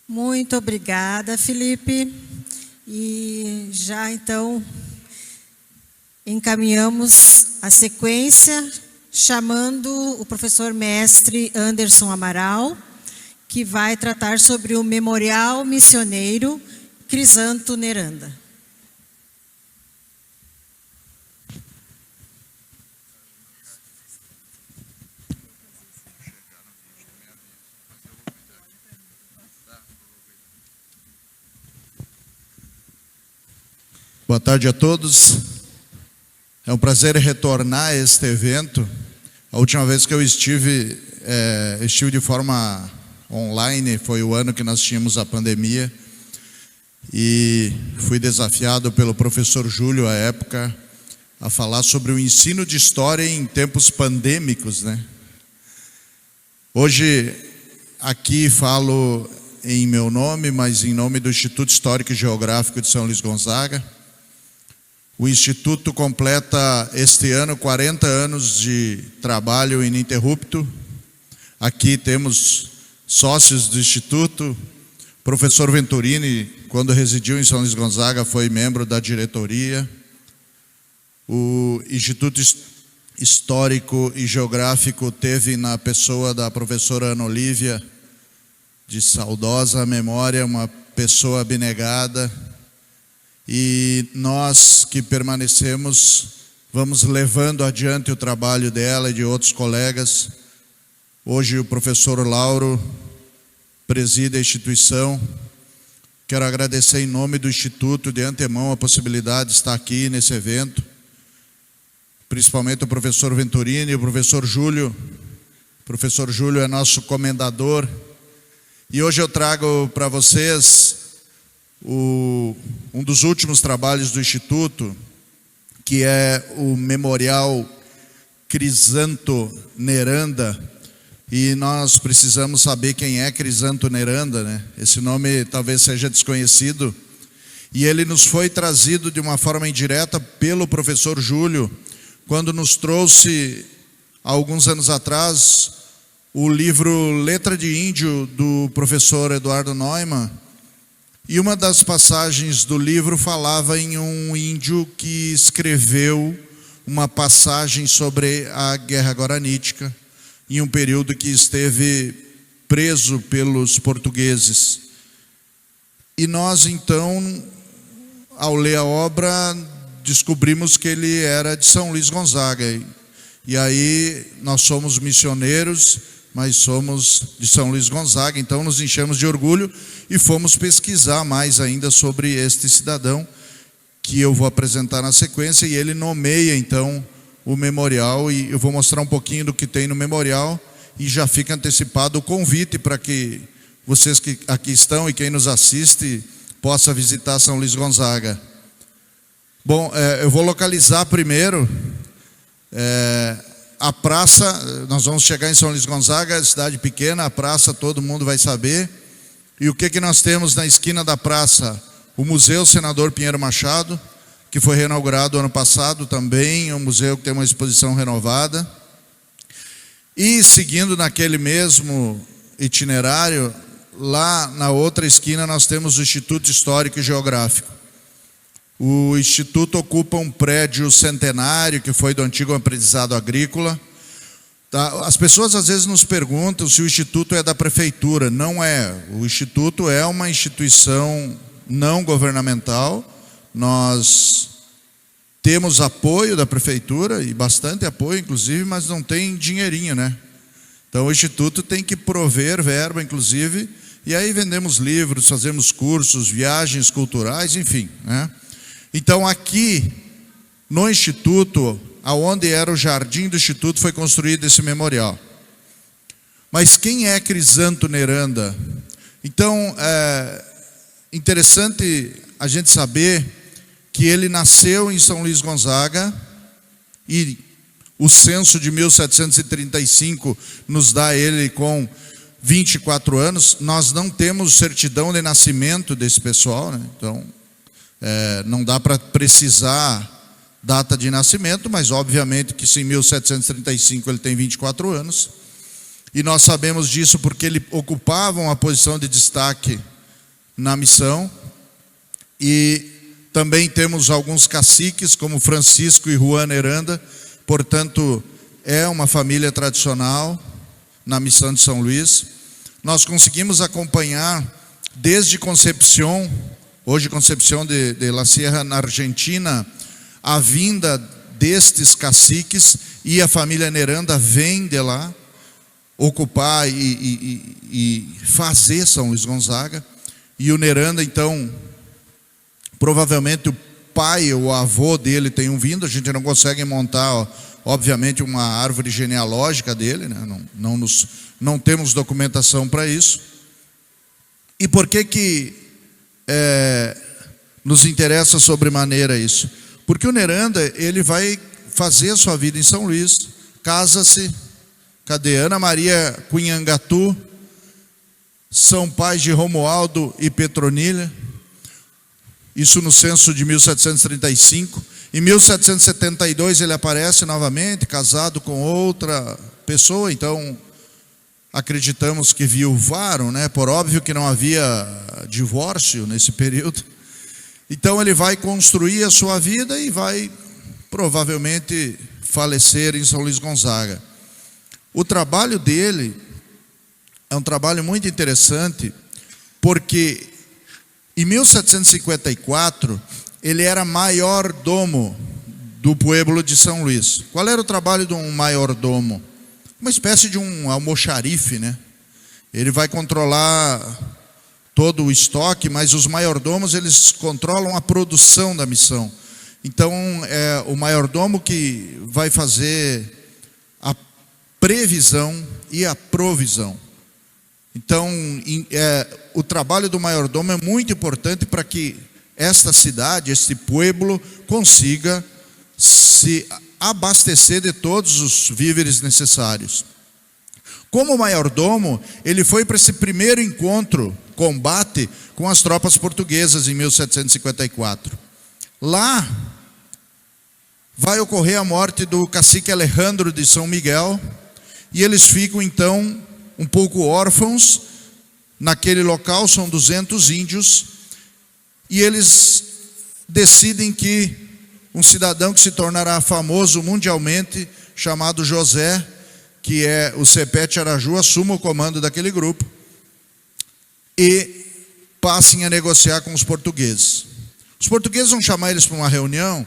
Muito obrigada, Felipe. E já então encaminhamos a sequência, chamando o professor mestre Anderson Amaral, que vai tratar sobre o Memorial Missioneiro Crisanto Neranda. Boa tarde a todos. É um prazer retornar a este evento. A última vez que eu estive de forma online, foi o ano que nós tínhamos a pandemia, e fui desafiado pelo professor Júlio, à época, a falar sobre o ensino de história em tempos pandêmicos, né? Hoje, aqui falo em meu nome, mas em nome do Instituto Histórico e Geográfico de São Luís Gonzaga. O Instituto completa este ano 40 anos de trabalho ininterrupto. Aqui temos sócios do Instituto. Professor Venturini, quando residiu em São Luís Gonzaga, foi membro da diretoria. O Instituto Histórico e Geográfico teve na pessoa da professora Ana Olívia, de saudosa memória, uma pessoa abnegada. E nós que permanecemos, vamos levando adiante o trabalho dela e de outros colegas. Hoje o professor Lauro preside a instituição. Quero agradecer em nome do Instituto de antemão a possibilidade de estar aqui nesse evento, principalmente o professor Venturini e o professor Júlio. O professor Júlio é nosso comendador. E hoje eu trago para vocês um dos últimos trabalhos do Instituto, que é o Memorial Crisanto Neranda. E nós precisamos saber quem é Crisanto Neranda, né? Esse nome talvez seja desconhecido. E ele nos foi trazido de uma forma indireta pelo professor Júlio, quando nos trouxe, há alguns anos atrás, o livro Letra de Índio, do professor Eduardo Neumann. E uma das passagens do livro falava em um índio que escreveu uma passagem sobre a Guerra Guaranítica, em um período que esteve preso pelos portugueses. E nós, então, ao ler a obra, descobrimos que ele era de São Luís Gonzaga. E aí nós somos missioneiros, mas somos de São Luís Gonzaga, então nos enchemos de orgulho e fomos pesquisar mais ainda sobre este cidadão, que eu vou apresentar na sequência, e ele nomeia então o memorial, e eu vou mostrar um pouquinho do que tem no memorial, e já fica antecipado o convite para que vocês que aqui estão e quem nos assiste possa visitar São Luís Gonzaga. Bom, eu vou localizar primeiro a praça. Nós vamos chegar em São Luís Gonzaga, cidade pequena, a praça todo mundo vai saber. E o que nós temos na esquina da praça? O Museu Senador Pinheiro Machado, que foi reinaugurado ano passado também, um museu que tem uma exposição renovada. E seguindo naquele mesmo itinerário, lá na outra esquina nós temos o Instituto Histórico e Geográfico. O Instituto ocupa um prédio centenário que foi do antigo aprendizado agrícola. As pessoas às vezes nos perguntam se o Instituto é da prefeitura. Não é. O Instituto é uma instituição não governamental. Nós temos apoio da prefeitura, e bastante apoio inclusive, mas não tem dinheirinho, né? Então o Instituto tem que prover verba, inclusive, e aí vendemos livros, fazemos cursos, viagens culturais, enfim, né? Então aqui no Instituto, aonde era o jardim do Instituto, foi construído esse memorial. Mas quem é Crisanto Neranda? Então é interessante a gente saber que ele nasceu em São Luís Gonzaga, e o censo de 1735 nos dá ele com 24 anos. Nós não temos certidão de nascimento desse pessoal, né? Então não dá para precisar data de nascimento, mas obviamente que se em 1735 ele tem 24 anos. E nós sabemos disso porque ele ocupava uma posição de destaque na missão. E também temos alguns caciques, como Francisco e Juan Neranda, portanto, é uma família tradicional na missão de São Luís. Nós conseguimos acompanhar desde Concepción, hoje Concepción de la Sierra, na Argentina, a vinda destes caciques, e a família Neranda vem de lá ocupar e fazer São Luís Gonzaga. E o Neranda, então, provavelmente o pai ou o avô dele tenham vindo. A gente não consegue montar, obviamente, uma árvore genealógica dele, né? Não temos documentação para isso. E por que nos interessa sobremaneira isso? Porque o Neranda, ele vai fazer a sua vida em São Luís, casa-se. Cadê? Ana Maria Cunhangatu, são pais de Romualdo e Petronila. Isso no censo de 1735. Em 1772 ele aparece novamente, casado com outra pessoa. Então, acreditamos que viuvaram, né? Por óbvio que não havia divórcio nesse período. Então ele vai construir a sua vida e vai provavelmente falecer em São Luís Gonzaga. O trabalho dele é um trabalho muito interessante, porque em 1754 ele era maior-domo do pueblo de São Luís. Qual era o trabalho de um maior-domo? Uma espécie de um almoxarife, né? Ele vai controlar todo o estoque, mas os maiordomos, eles controlam a produção da missão. Então, é o maiordomo que vai fazer a previsão e a provisão. Então, o trabalho do maiordomo é muito importante para que esta cidade, este pueblo, consiga se abastecer de todos os víveres necessários. Como maiordomo, ele foi para esse primeiro encontro, combate, com as tropas portuguesas em 1754. Lá vai ocorrer a morte do cacique Alejandro de São Miguel, e eles ficam então um pouco órfãos. Naquele local são 200 índios, e eles decidem que um cidadão que se tornará famoso mundialmente, chamado José, que é o Sepete Araju, assuma o comando daquele grupo e passem a negociar com os portugueses. Os portugueses vão chamar eles para uma reunião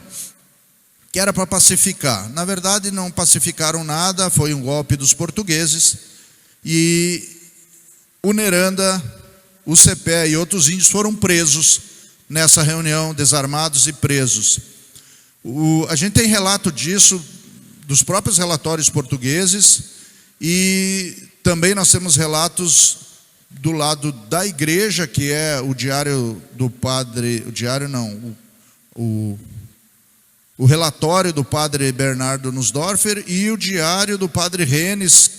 que era para pacificar. Na verdade, não pacificaram nada, foi um golpe dos portugueses, e o Neranda, o Cepé e outros índios foram presos nessa reunião, desarmados e presos. A gente tem relato disso dos próprios relatórios portugueses, e também nós temos relatos do lado da igreja, que é o diário do padre, o relatório do padre Bernardo Nussdorfer e o diário do padre Rennes,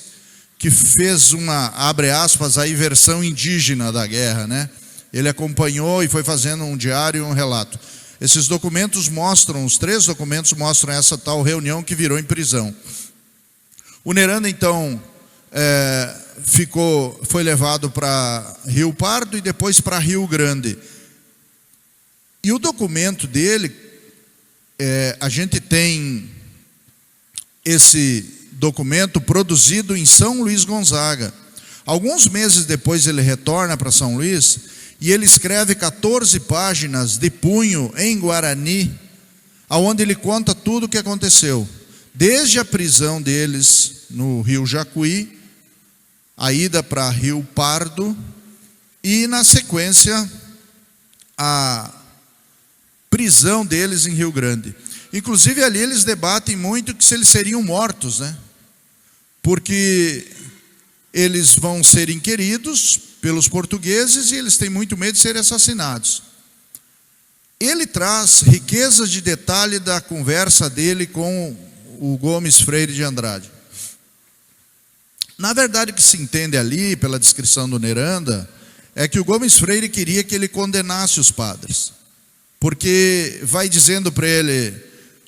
que fez uma, abre aspas, aí, versão indígena da guerra, né? Ele acompanhou e foi fazendo um diário e um relato. Esses documentos mostram, os 3 documentos mostram essa tal reunião que virou em prisão. O Neranda, então, foi levado para Rio Pardo e depois para Rio Grande. E o documento dele, a gente tem esse documento produzido em São Luís Gonzaga. Alguns meses depois ele retorna para São Luís e ele escreve 14 páginas de punho em Guarani, onde ele conta tudo o que aconteceu, desde a prisão deles no Rio Jacuí, a ida para Rio Pardo e, na sequência, a prisão deles em Rio Grande. Inclusive, ali eles debatem muito que se eles seriam mortos, né? Porque eles vão ser inquiridos pelos portugueses e eles têm muito medo de serem assassinados. Ele traz riquezas de detalhe da conversa dele com o Gomes Freire de Andrade. Na verdade, o que se entende ali, pela descrição do Neranda, é que o Gomes Freire queria que ele condenasse os padres, porque vai dizendo para ele: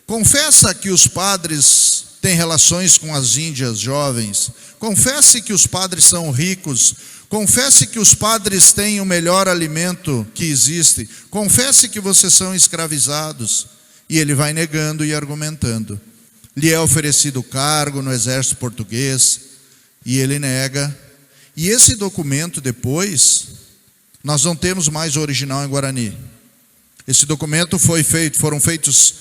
confessa que os padres têm relações com as índias jovens, confesse que os padres são ricos, Confesse que os padres têm o melhor alimento que existe. Confesse que vocês são escravizados. E ele vai negando e argumentando. Lhe é oferecido cargo no exército português e ele nega. E esse documento depois, nós não temos mais o original em Guarani. Esse documento foram feitos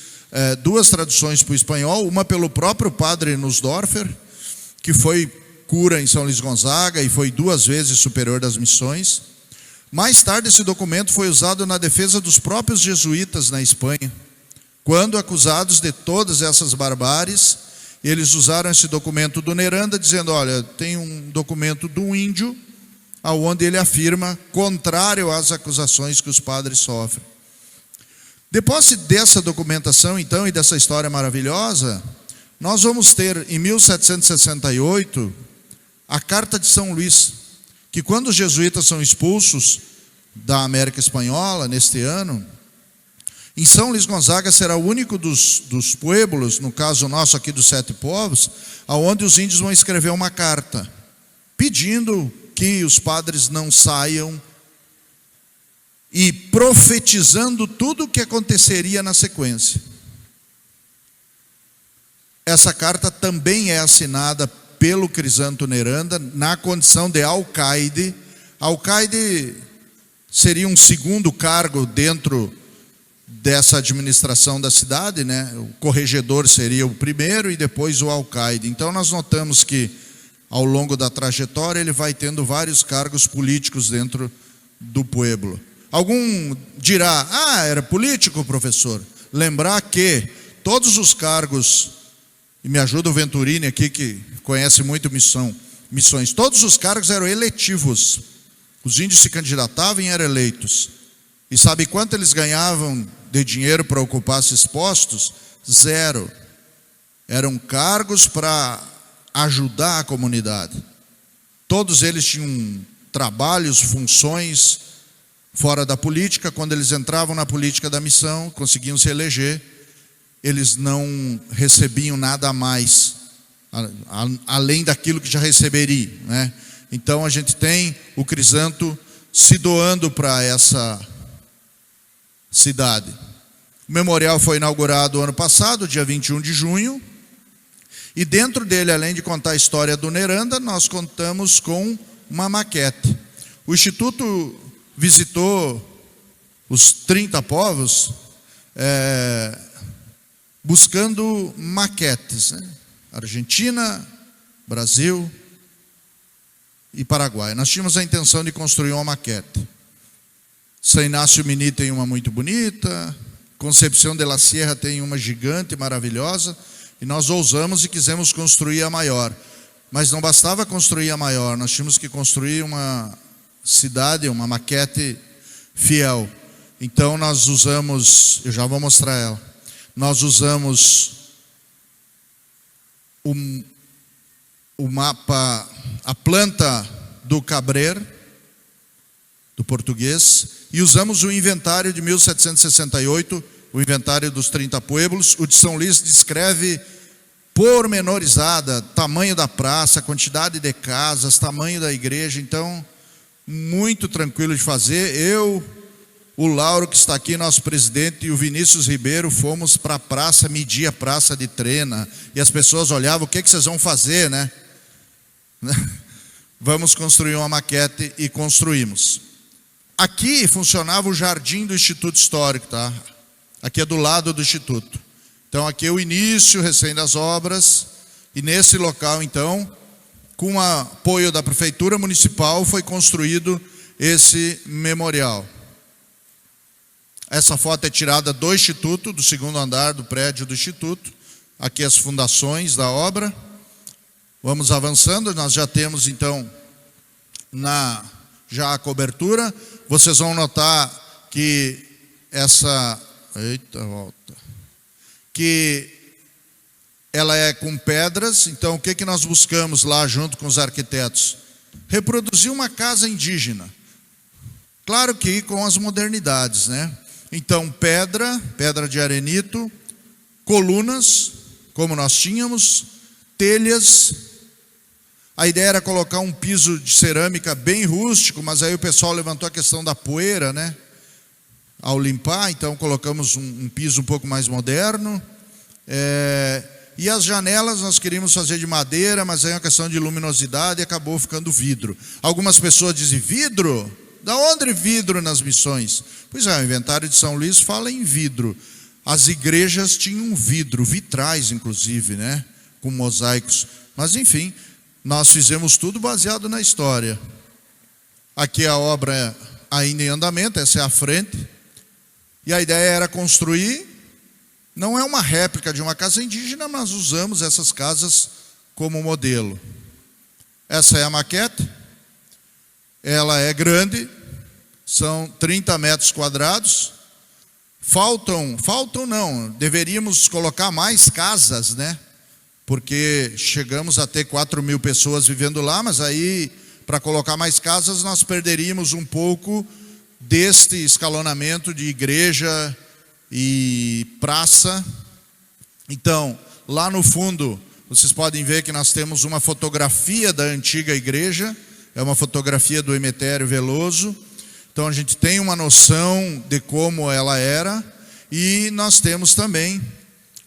duas traduções para o espanhol, uma pelo próprio padre Nussdorfer, que foi cura em São Luís Gonzaga e foi 2 vezes superior das missões. Mais tarde esse documento foi usado na defesa dos próprios jesuítas na Espanha. Quando acusados de todas essas barbáries, eles usaram esse documento do Neranda, dizendo, olha, tem um documento do índio, onde ele afirma, contrário às acusações que os padres sofrem. Depois dessa documentação, então, e dessa história maravilhosa, nós vamos ter, em 1768, a Carta de São Luís, que quando os jesuítas são expulsos da América Espanhola, neste ano, em São Luís Gonzaga será o único dos pueblos, no caso nosso aqui dos 7 povos, aonde os índios vão escrever uma carta, pedindo que os padres não saiam e profetizando tudo o que aconteceria na sequência. Essa carta também é assinada pelo Crisanto Neranda, na condição de alcaide. Alcaide seria um segundo cargo dentro dessa administração da cidade, né? O corregedor seria o primeiro e depois o alcaide. Então nós notamos que ao longo da trajetória ele vai tendo vários cargos políticos dentro do pueblo. Algum dirá, era político, professor? Lembrar que todos os cargos, e me ajuda o Venturini aqui que conhece muito missões, todos os cargos eram eletivos. Os índios se candidatavam e eram eleitos. E sabe quanto eles ganhavam de dinheiro para ocupar esses postos? 0. Eram cargos para ajudar a comunidade. Todos eles tinham trabalhos, funções fora da política. Quando eles entravam na política da missão, conseguiam se eleger, eles não recebiam nada a mais, além daquilo que já receberiam, né? Então a gente tem o Crisanto se doando para essa cidade. O memorial foi inaugurado ano passado, dia 21 de junho, e dentro dele, além de contar a história do Neranda, nós contamos com uma maquete. O Instituto visitou os 30 povos buscando maquetes, né? Argentina, Brasil e Paraguai. Nós tínhamos a intenção de construir uma maquete. São Inácio Mini tem uma muito bonita, Concepción de la Sierra tem uma gigante, maravilhosa, e nós ousamos e quisemos construir a maior. Mas não bastava construir a maior, nós tínhamos que construir uma cidade, uma maquete fiel. Então nós usamos, eu já vou mostrar ela, nós usamos o mapa, a planta do Cabrer, do português, e usamos o inventário de 1768, o inventário dos 30 pueblos. O de São Luís descreve pormenorizada, tamanho da praça, quantidade de casas, tamanho da igreja. Então, muito tranquilo de fazer. Eu, o Lauro que está aqui, nosso presidente, e o Vinícius Ribeiro fomos para a praça, medir a praça de Trena, e as pessoas olhavam, o que vocês vão fazer, né? Vamos construir uma maquete, e construímos. Aqui funcionava o jardim do Instituto Histórico, tá? Aqui é do lado do Instituto. Então aqui é o início recém das obras, e nesse local então, com o apoio da Prefeitura Municipal, foi construído esse memorial. Essa foto é tirada do Instituto, do 2º andar do prédio do Instituto. Aqui as fundações da obra. Vamos avançando, nós já temos então já a cobertura. Vocês vão notar que que ela é com pedras. Então o que nós buscamos lá junto com os arquitetos? Reproduzir uma casa indígena. Claro que com as modernidades, né? Então pedra de arenito, colunas, como nós tínhamos, telhas, A ideia era colocar um piso de cerâmica bem rústico, mas aí o pessoal levantou a questão da poeira, né? Ao limpar, então colocamos um piso um pouco mais moderno. E as janelas nós queríamos fazer de madeira, mas aí é uma questão de luminosidade e acabou ficando vidro. Algumas pessoas dizem, vidro? Da onde vidro nas missões? Pois é, o inventário de São Luís fala em vidro. As igrejas tinham vidro, vitrais inclusive, né? Com mosaicos. Mas enfim, nós fizemos tudo baseado na história. Aqui a obra ainda em andamento, essa é a frente. E a ideia era construir, não é uma réplica de uma casa indígena, mas usamos essas casas como modelo. Essa é a maquete. Ela é grande, são 30 metros quadrados. Faltam não, deveríamos colocar mais casas, né? Porque chegamos a ter 4.000 pessoas vivendo lá, mas aí, para colocar mais casas, nós perderíamos um pouco deste escalonamento de igreja e praça. Então, lá no fundo, vocês podem ver que nós temos uma fotografia da antiga igreja, é uma fotografia do Emetério Veloso. Então a gente tem uma noção de como ela era, e nós temos também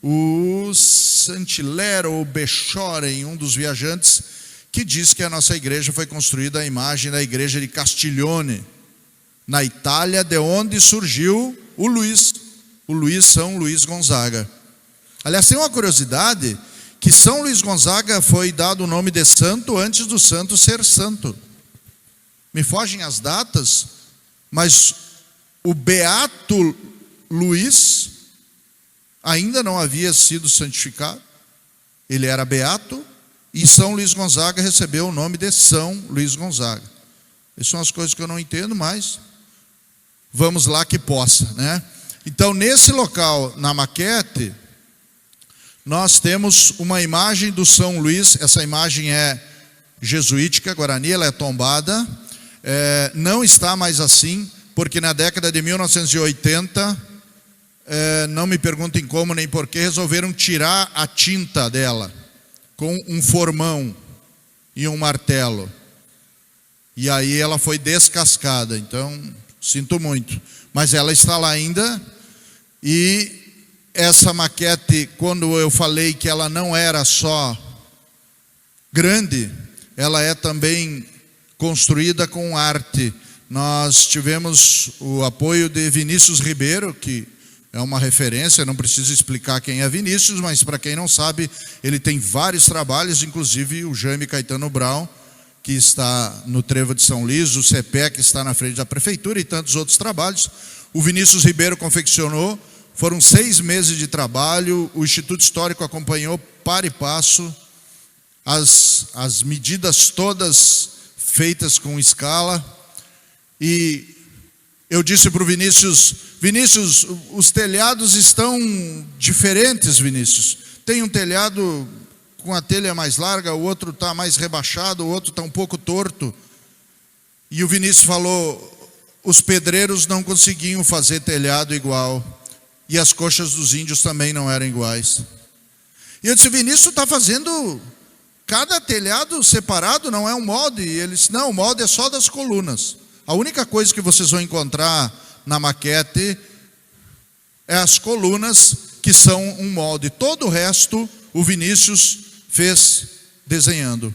o Santilero ou Bechoren, um dos viajantes, que diz que a nossa igreja foi construída à imagem da igreja de Castiglione, na Itália, de onde surgiu São Luís Gonzaga. Aliás, tem uma curiosidade, que São Luís Gonzaga foi dado o nome de santo antes do santo ser santo. Me fogem as datas, mas o Beato Luís ainda não havia sido santificado. Ele era beato, e São Luís Gonzaga recebeu o nome de São Luís Gonzaga. Essas são as coisas que eu não entendo, mas vamos lá que possa, né? Então, nesse local, na maquete, nós temos uma imagem do São Luís. Essa imagem é jesuítica, guarani, ela é tombada. Não está mais assim, porque na década de 1980, não me perguntem como nem porquê, resolveram tirar a tinta dela com um formão e um martelo. E aí ela foi descascada, então sinto muito. Mas ela está lá ainda. E essa maquete, quando eu falei que ela não era só grande, ela é também construída com arte. Nós tivemos o apoio de Vinícius Ribeiro, que é uma referência, não preciso explicar quem é Vinícius, mas para quem não sabe, ele tem vários trabalhos, inclusive o Jaime Caetano Brown, que está no Trevo de São Luís, o CEPE, que está na frente da prefeitura, e tantos outros trabalhos. O Vinícius Ribeiro confeccionou, foram 6 meses de trabalho, o Instituto Histórico acompanhou para e passo, as medidas todas feitas com escala. E eu disse para o Vinícius, os telhados estão diferentes, Vinícius. Tem um telhado com a telha mais larga, o outro está mais rebaixado, o outro está um pouco torto. E o Vinícius falou, os pedreiros não conseguiam fazer telhado igual. E as coxas dos índios também não eram iguais. E eu disse, Vinícius, está fazendo cada telhado separado, não é um molde? E ele disse, não, o molde é só das colunas. A única coisa que vocês vão encontrar na maquete é as colunas, que são um molde. Todo o resto o Vinícius fez desenhando.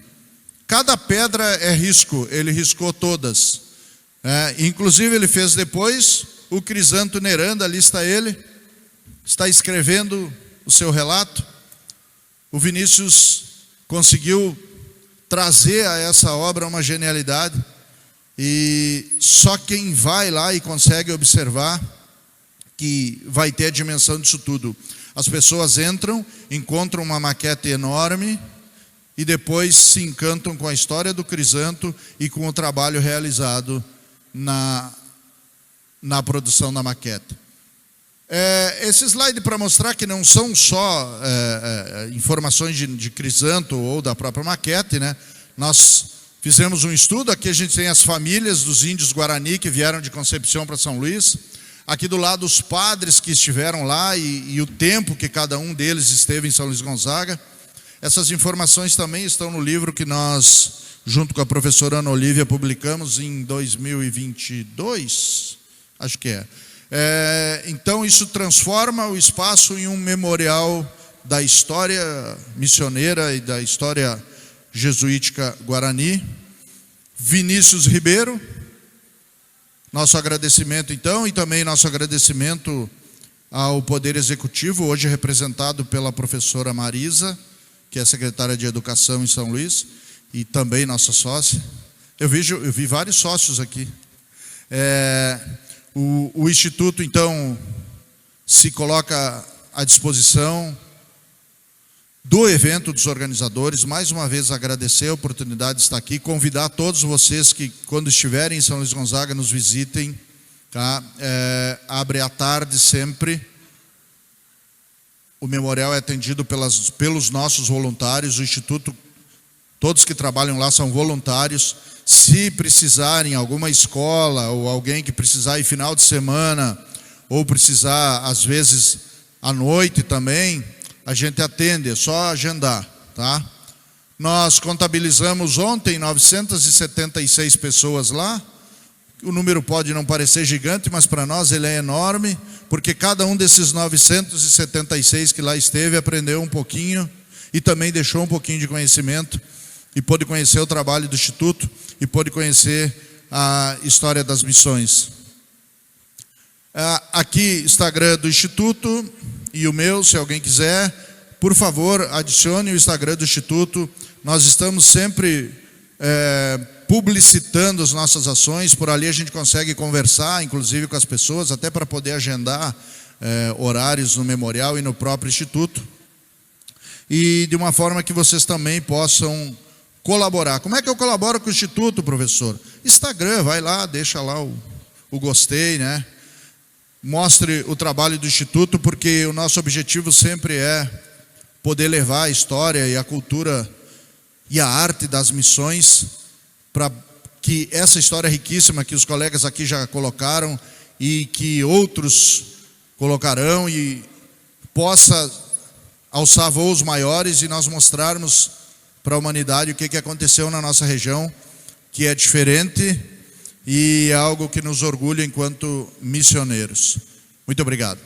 Cada pedra é risco, ele riscou todas. Inclusive ele fez depois o Crisanto Neranda, ali está ele, está escrevendo o seu relato. O Vinícius conseguiu trazer a essa obra uma genialidade. E só quem vai lá e consegue observar que vai ter a dimensão disso tudo. As pessoas entram, encontram uma maquete enorme e depois se encantam com a história do Crisanto e com o trabalho realizado na produção da maquete. Esse slide para mostrar que não são só informações de Crisanto ou da própria maquete, né? Nós fizemos um estudo, aqui a gente tem as famílias dos índios Guarani que vieram de Concepción para São Luís. Aqui do lado os padres que estiveram lá e o tempo que cada um deles esteve em São Luís Gonzaga. Essas informações também estão no livro que nós, junto com a professora Ana Olívia, publicamos em 2022, acho que é. Então, isso transforma o espaço em um memorial da história missioneira e da história jesuítica guarani. Vinícius Ribeiro, nosso agradecimento então, e também nosso agradecimento ao Poder Executivo, hoje representado pela professora Marisa, que é secretária de Educação em São Luís, e também nossa sócia. Eu vi vários sócios aqui. O Instituto, então, se coloca à disposição do evento dos organizadores. Mais uma vez agradecer a oportunidade de estar aqui, convidar todos vocês que, quando estiverem em São Luís Gonzaga, nos visitem, tá? Abre à tarde sempre. O memorial é atendido pelos nossos voluntários. O Instituto, todos que trabalham lá são voluntários. Se precisarem, alguma escola ou alguém que precisar ir final de semana, ou precisar, às vezes, à noite também, a gente atende, é só agendar, tá? Nós contabilizamos ontem 976 pessoas lá. O número pode não parecer gigante, mas para nós ele é enorme, porque cada um desses 976 que lá esteve aprendeu um pouquinho e também deixou um pouquinho de conhecimento e pôde conhecer o trabalho do Instituto e pôde conhecer a história das missões. Aqui, Instagram do Instituto e o meu, se alguém quiser, por favor, adicione o Instagram do Instituto. Nós estamos sempre publicitando as nossas ações, por ali a gente consegue conversar, inclusive com as pessoas, até para poder agendar horários no memorial e no próprio Instituto, e de uma forma que vocês também possam colaborar. Como é que eu colaboro com o Instituto, professor? Instagram, vai lá, deixa lá o gostei, né? Mostre o trabalho do Instituto, porque o nosso objetivo sempre é poder levar a história e a cultura e a arte das missões para que essa história riquíssima que os colegas aqui já colocaram e que outros colocarão e possa alçar voos maiores e nós mostrarmos para a humanidade o que aconteceu na nossa região, que é diferente e é algo que nos orgulha enquanto missioneiros. Muito obrigado.